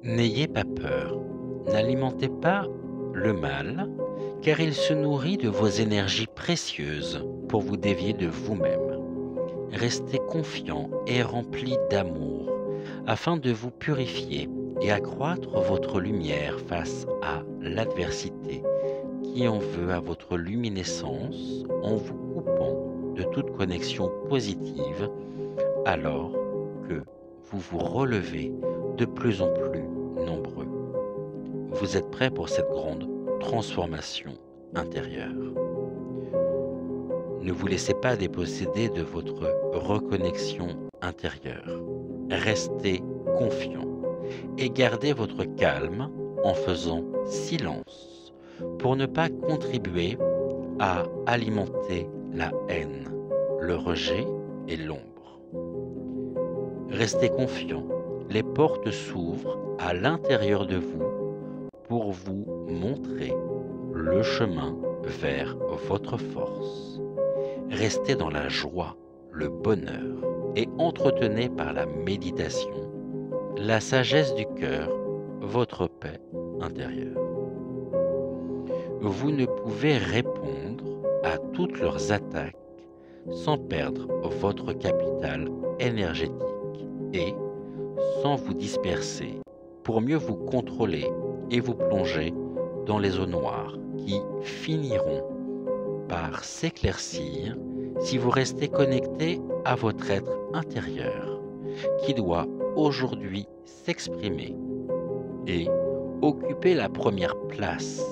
N'ayez pas peur, n'alimentez pas le mal, car il se nourrit de vos énergies précieuses pour vous dévier de vous-même. Restez confiant et rempli d'amour, afin de vous purifier et accroître votre lumière face à l'adversité qui en veut à votre luminescence en vous coupant de toute connexion positive, alors que vous vous relevez de plus en plus nombreux. Vous êtes prêts pour cette grande transformation intérieure. Ne vous laissez pas déposséder de votre reconnexion intérieure. Restez confiant et gardez votre calme en faisant silence pour ne pas contribuer à alimenter la haine, le rejet et l'ombre. Restez confiant, les portes s'ouvrent à l'intérieur de vous pour vous montrer le chemin vers votre force. Restez dans la joie, le bonheur et entretenez par la méditation la sagesse du cœur, votre paix intérieure. Vous ne pouvez répondre à toutes leurs attaques sans perdre votre capital énergétique et sans vous disperser pour mieux vous contrôler et vous plonger dans les eaux noires qui finiront par s'éclaircir si vous restez connecté à votre être intérieur qui doit aujourd'hui s'exprimer et occuper la première place,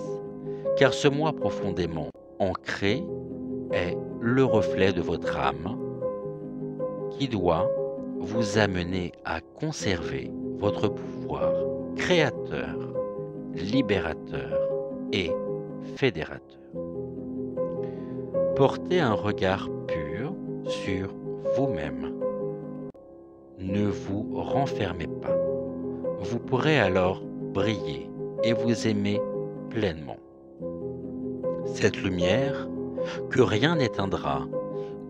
car ce moi profondément ancré est le reflet de votre âme qui doit vous amener à conserver votre pouvoir créateur, libérateur et fédérateur. Portez un regard pur sur vous-même. Ne vous renfermez pas. Vous pourrez alors briller et vous aimer pleinement. Cette lumière, que rien n'éteindra,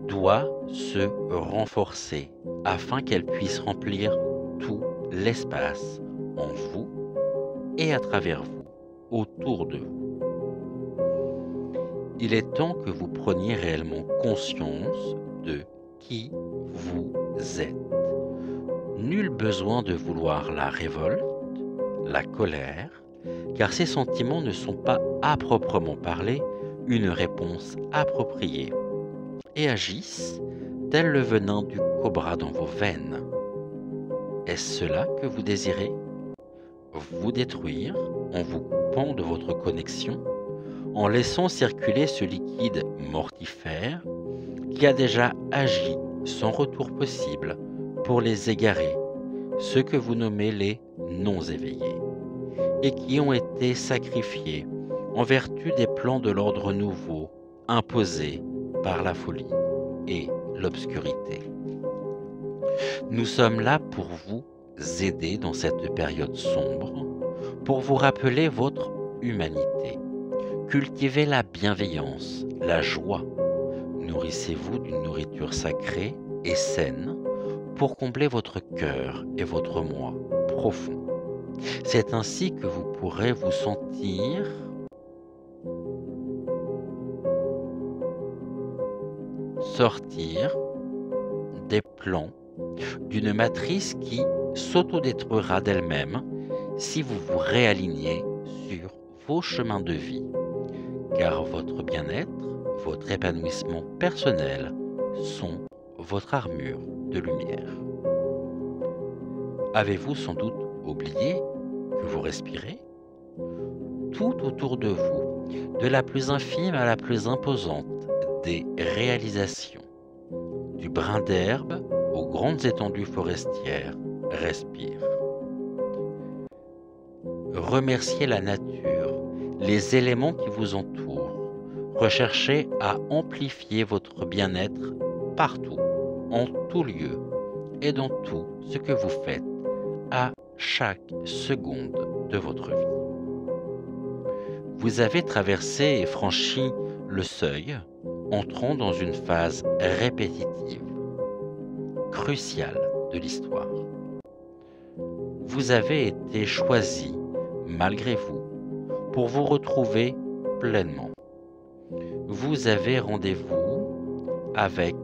doit se renforcer afin qu'elle puisse remplir tout l'espace en vous et à travers vous, autour de vous. Il est temps que vous preniez réellement conscience de qui vous êtes. Nul besoin de vouloir la révolte, la colère, car ces sentiments ne sont pas à proprement parler une réponse appropriée et agissent tel le venin du cobra dans vos veines. Est-ce cela que vous désirez? Vous détruire en vous coupant de votre connexion, en laissant circuler ce liquide mortifère qui a déjà agi sans retour possible pour les égarés, ceux que vous nommez les non-éveillés, et qui ont été sacrifiés en vertu des plans de l'ordre nouveau imposés par la folie et l'obscurité. Nous sommes là pour vous aider dans cette période sombre, pour vous rappeler votre humanité. Cultivez la bienveillance, la joie. Nourrissez-vous d'une nourriture sacrée et saine pour combler votre cœur et votre moi profond. C'est ainsi que vous pourrez vous sentir sortir des plans d'une matrice qui s'autodétruira d'elle-même si vous vous réalignez sur vos chemins de vie, car votre bien-être, votre épanouissement personnel sont votre armure de lumière. Avez-vous sans doute oublié que vous respirez? Tout autour de vous, de la plus infime à la plus imposante des réalisations, du brin d'herbe aux grandes étendues forestières, respire. Remerciez la nature, les éléments qui vous entourent. Recherchez à amplifier votre bien-être partout, en tout lieu et dans tout ce que vous faites, à chaque seconde de votre vie. Vous avez traversé et franchi le seuil, entrant dans une phase répétitive, cruciale de l'histoire. vous avez été choisi, malgré vous, pour vous retrouver pleinement. Vous avez rendez-vous avec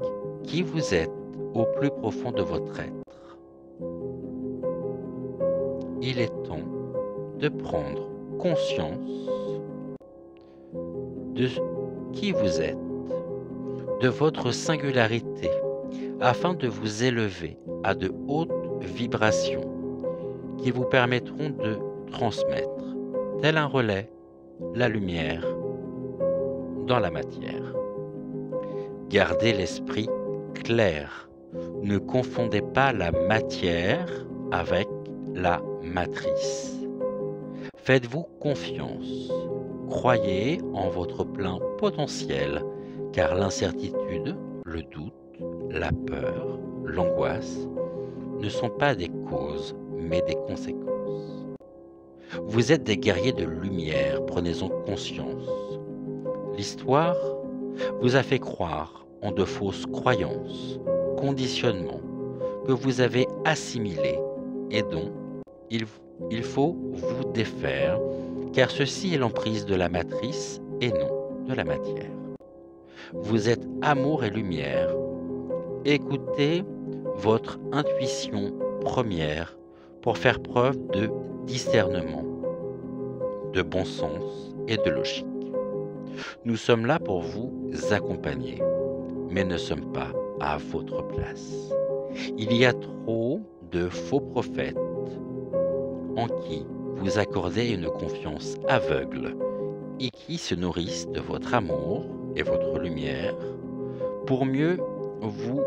qui vous êtes au plus profond de votre être. Il est temps de prendre conscience de qui vous êtes, de votre singularité, afin de vous élever à de hautes vibrations qui vous permettront de transmettre, tel un relais, la lumière dans la matière. Gardez l'esprit clair. Ne confondez pas la matière avec la matrice. Faites-vous confiance. Croyez en votre plein potentiel, car l'incertitude, le doute, la peur, l'angoisse ne sont pas des causes, mais des conséquences. Vous êtes des guerriers de lumière, prenez-en conscience. L'histoire vous a fait croire en de fausses croyances, conditionnements que vous avez assimilés et dont il faut vous défaire, car ceci est l'emprise de la matrice et non de la matière. Vous êtes amour et lumière. Écoutez votre intuition première pour faire preuve de discernement, de bon sens et de logique. Nous sommes là pour vous accompagner, mais ne sommes pas à votre place. Il y a trop de faux prophètes en qui vous accordez une confiance aveugle et qui se nourrissent de votre amour et votre lumière pour mieux vous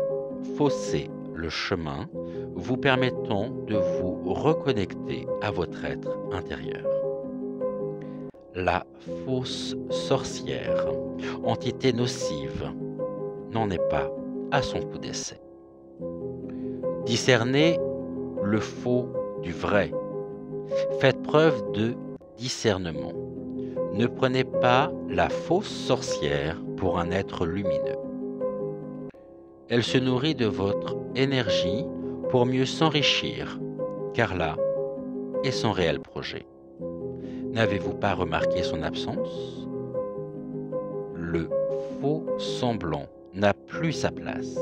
fausser le chemin, vous permettant de vous reconnecter à votre être intérieur. La fausse sorcière, entité nocive, n'en est pas à son coup d'essai. Discernez le faux du vrai. Faites preuve de discernement. Ne prenez pas la fausse sorcière pour un être lumineux. Elle se nourrit de votre énergie pour mieux s'enrichir, car là est son réel projet. N'avez-vous pas remarqué son absence? Le faux semblant n'a plus sa place.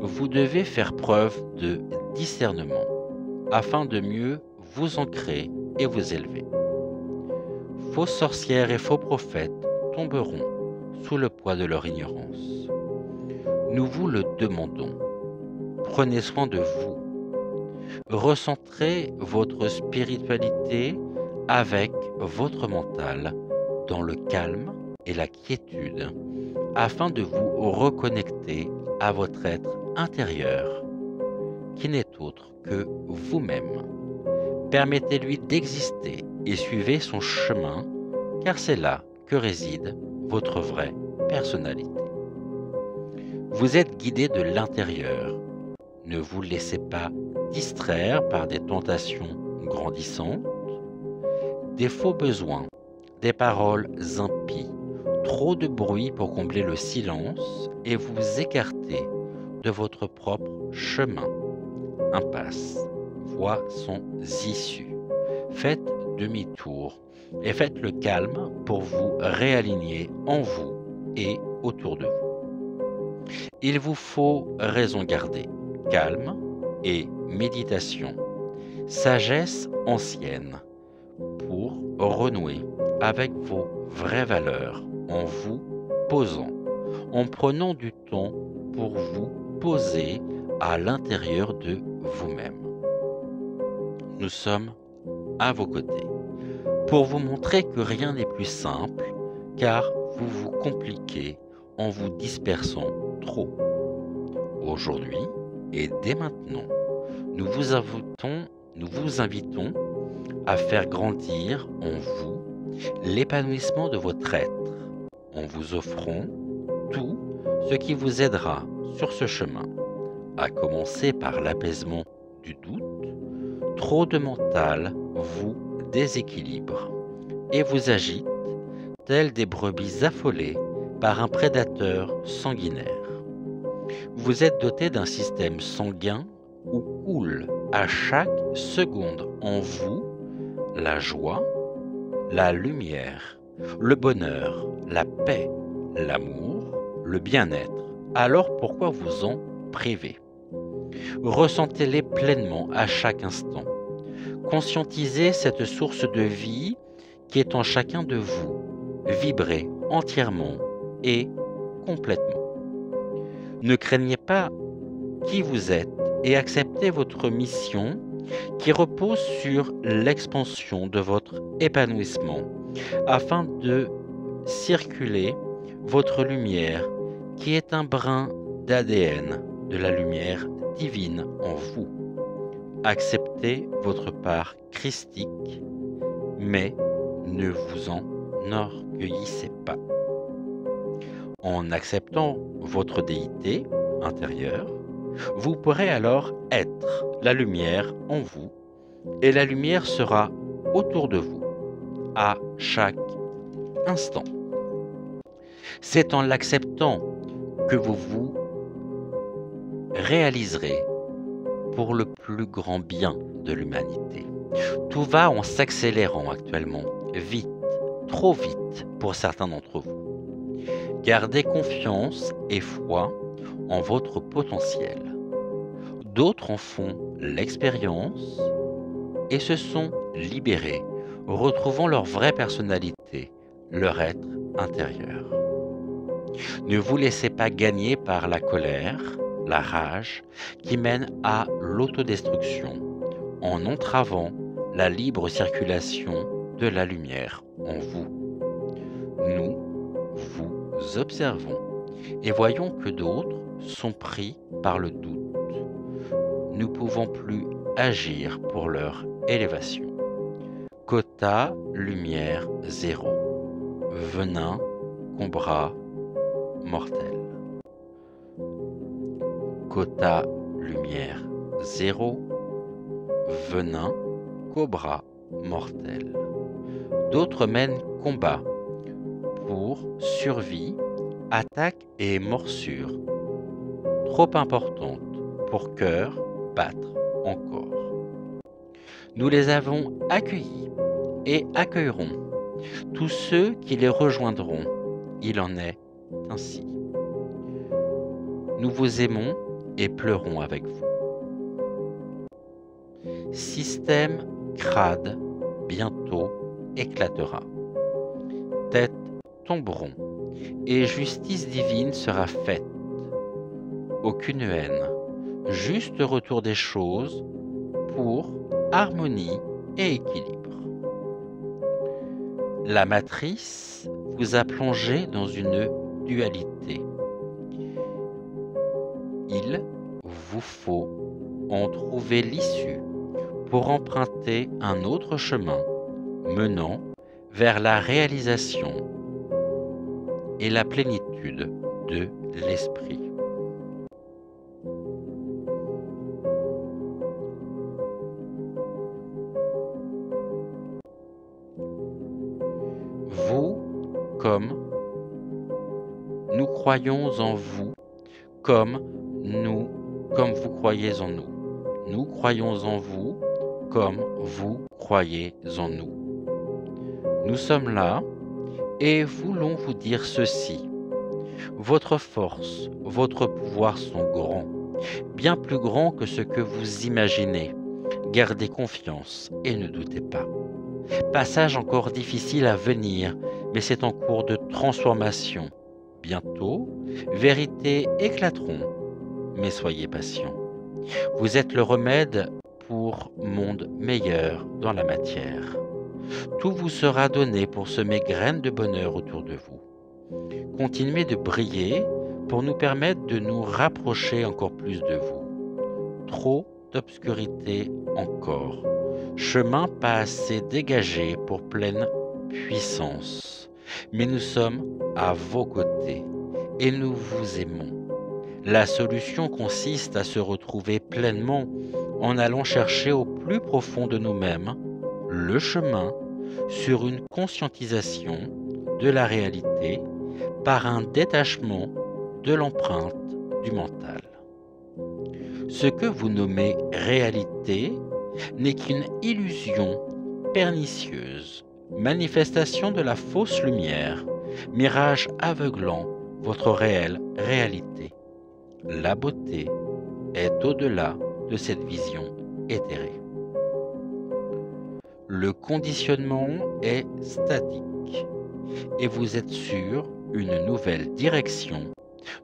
Vous devez faire preuve de discernement afin de mieux vous ancrer et vous élever. Faux sorcières et faux prophètes tomberont sous le poids de leur ignorance. Nous vous le demandons. Prenez soin de vous. Recentrez votre spiritualité avec votre mental dans le calme et la quiétude afin de vous reconnecter à votre être intérieur qui n'est autre que vous-même. Permettez-lui d'exister et suivez son chemin car c'est là que réside votre vraie personnalité. Vous êtes guidé de l'intérieur. Ne vous laissez pas distraire par des tentations grandissantes, des faux besoins, des paroles impies, trop de bruit pour combler le silence et vous écarter de votre propre chemin. Impasse, voies sans issue. Faites demi-tour et faites le calme pour vous réaligner en vous et autour de vous. Il vous faut raison garder, calme et méditation, sagesse ancienne pour renouer avec vos vraies valeurs en vous posant, en prenant du temps pour vous poser à l'intérieur de vous-même. Nous sommes à vos côtés pour vous montrer que rien n'est plus simple car vous vous compliquez en vous dispersant trop. Aujourd'hui et dès maintenant, nous vous invitons à faire grandir en vous l'épanouissement de votre être en vous offrant tout ce qui vous aidera sur ce chemin, à commencer par l'apaisement du doute. Trop de mental vous déséquilibre et vous agite tels des brebis affolées par un prédateur sanguinaire. Vous êtes doté d'un système sanguin où coule à chaque seconde en vous la joie, la lumière, le bonheur, la paix, l'amour, le bien-être, alors pourquoi vous en priver? Ressentez-les pleinement à chaque instant. Conscientisez cette source de vie qui est en chacun de vous. Vibrez entièrement et complètement. Ne craignez pas qui vous êtes et acceptez votre mission qui repose sur l'expansion de votre épanouissement afin de circuler votre lumière qui est un brin d'ADN de la lumière divine en vous. Acceptez votre part christique, mais ne vous en enorgueillissez pas. En acceptant votre déité intérieure, vous pourrez alors être la lumière en vous et la lumière sera autour de vous à chaque instant. C'est en l'acceptant que vous vous réaliserez pour le plus grand bien de l'humanité. Tout va en s'accélérant actuellement, vite, trop vite pour certains d'entre vous. Gardez confiance et foi en votre potentiel. D'autres en font l'expérience et se sont libérés, retrouvant leur vraie personnalité, leur être intérieur. Ne vous laissez pas gagner par la colère, la rage, qui mène à l'autodestruction, en entravant la libre circulation de la lumière en vous. Nous vous observons et voyons que d'autres sont pris par le doute. Nous ne pouvons plus agir pour leur élévation. Quota lumière zéro. Venin, cobra, mortel. Quota lumière zéro. Venin, cobra, mortel. D'autres mènent combat pour survie, attaque et morsure, trop importante pour cœur battre encore. Nous les avons accueillis et accueillerons tous ceux qui les rejoindront. Il en est ainsi. Nous vous aimons et pleurons avec vous. Système crade bientôt éclatera. Têtes tomberont et justice divine sera faite. Aucune haine, juste retour des choses pour harmonie et équilibre. La matrice vous a plongé dans une dualité. Il vous faut en trouver l'issue pour emprunter un autre chemin menant vers la réalisation et la plénitude de l'esprit. Vous, comme nous croyons en vous, comme vous croyez en nous. Nous croyons en vous, comme vous croyez en nous. Nous sommes là et voulons vous dire ceci. Votre force, votre pouvoir sont grands, bien plus grands que ce que vous imaginez. Gardez confiance et ne doutez pas. Passage encore difficile à venir, mais c'est en cours de transformation. Bientôt, vérités éclateront, mais soyez patients. Vous êtes le remède pour monde meilleur dans la matière. Tout vous sera donné pour semer graines de bonheur autour de vous. Continuez de briller pour nous permettre de nous rapprocher encore plus de vous. Trop d'obscurité encore. Chemin pas assez dégagé pour pleine puissance. Mais nous sommes à vos côtés et nous vous aimons. La solution consiste à se retrouver pleinement en allant chercher au plus profond de nous-mêmes le chemin sur une conscientisation de la réalité par un détachement de l'empreinte du mental. Ce que vous nommez réalité n'est qu'une illusion pernicieuse, manifestation de la fausse lumière, mirage aveuglant votre réelle réalité. La beauté est au-delà de cette vision éthérée. Le conditionnement est statique et vous êtes sur une nouvelle direction,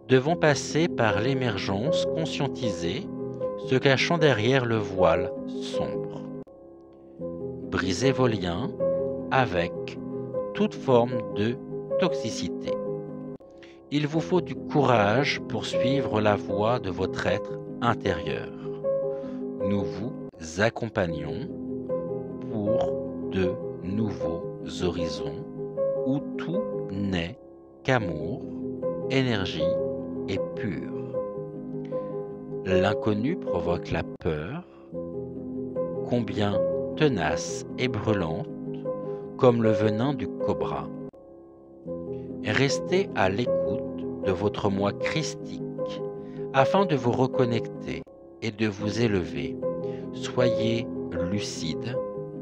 devant passer par l'émergence conscientisée, se cachant derrière le voile sombre. Brisez vos liens avec toute forme de toxicité. Il vous faut du courage pour suivre la voie de votre être intérieur. Nous vous accompagnons pour de nouveaux horizons où tout n'est qu'amour, énergie et pur. L'inconnu provoque la peur, combien tenace et brûlante, comme le venin du cobra. Restez à l'écoute de votre moi christique afin de vous reconnecter et de vous élever. Soyez lucide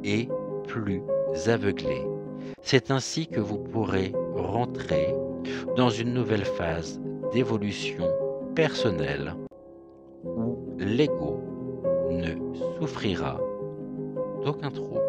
et plus aveuglé. C'est ainsi que vous pourrez rentrer dans une nouvelle phase d'évolution personnelle où l'ego ne souffrira d'aucun trouble.